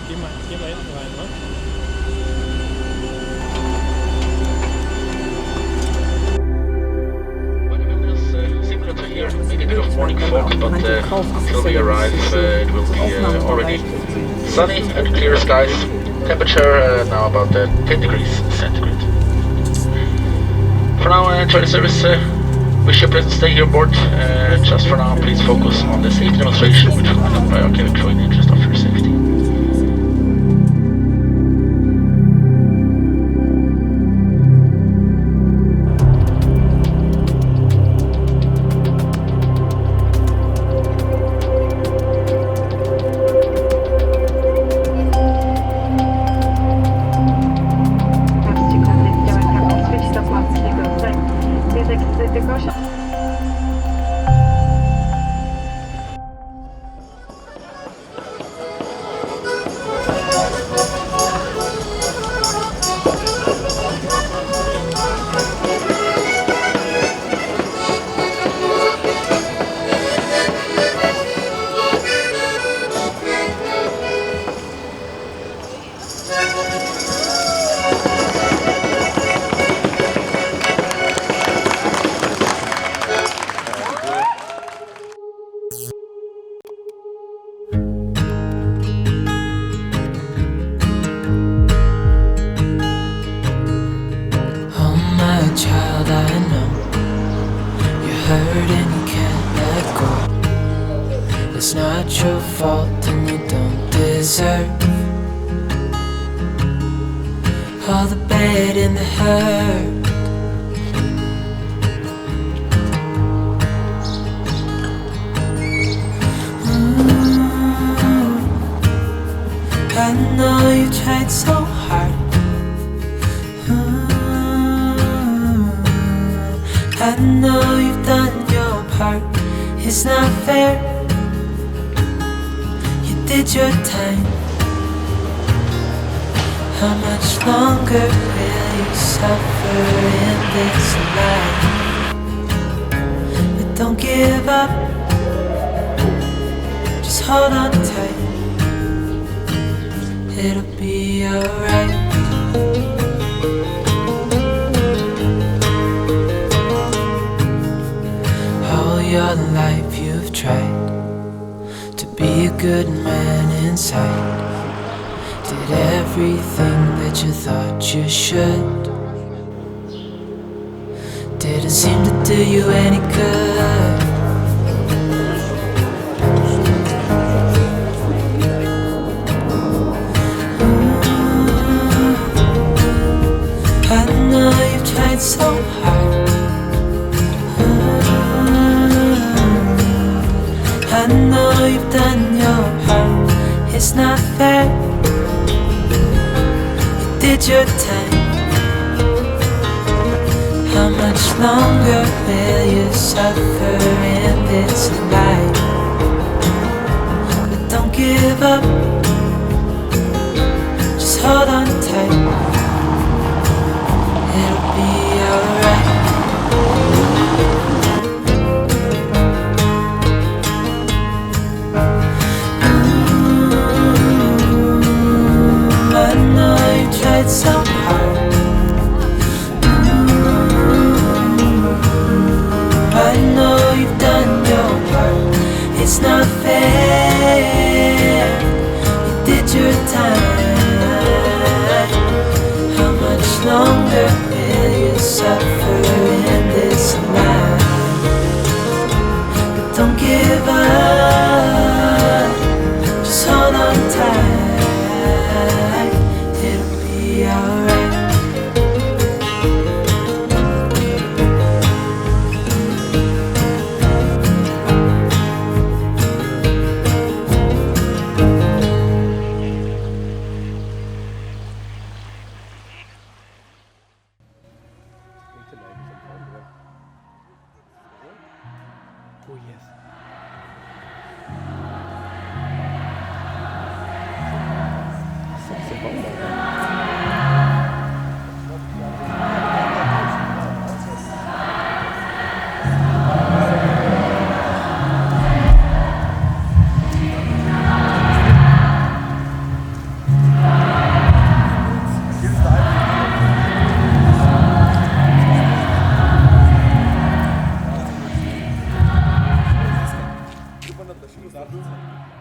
Geh mal hinten rein, ne? Similar to here, maybe a bit of morning fog, but until we arrive it will be already sunny and clear skies. Temperature now about 10 degrees centigrade. For now, enjoy the service. Wish you a pleasant stay here aboard. Just for now, please focus on the safety demonstration, which will be done by our cabin crew in the interest of your safety. It's not your fault and you don't deserve all the bad and the hurt. I know you tried so hard. I know you've done your part. It's not fair. You did your time. How much longer will you suffer in this life? But don't give up. Just hold on tight. It'll be alright. All your life you've tried to be a good man inside. Did everything that you thought you should. Didn't seem to do you any good. I know you've tried so hard. I know you've done your part. It's not fair. You did your time. How much longer will you suffer in this life? But don't give up. Just hold on tight. It'll be alright. I know you tried so hard. I know you've done your part. It's not fair. You did your time. Satz.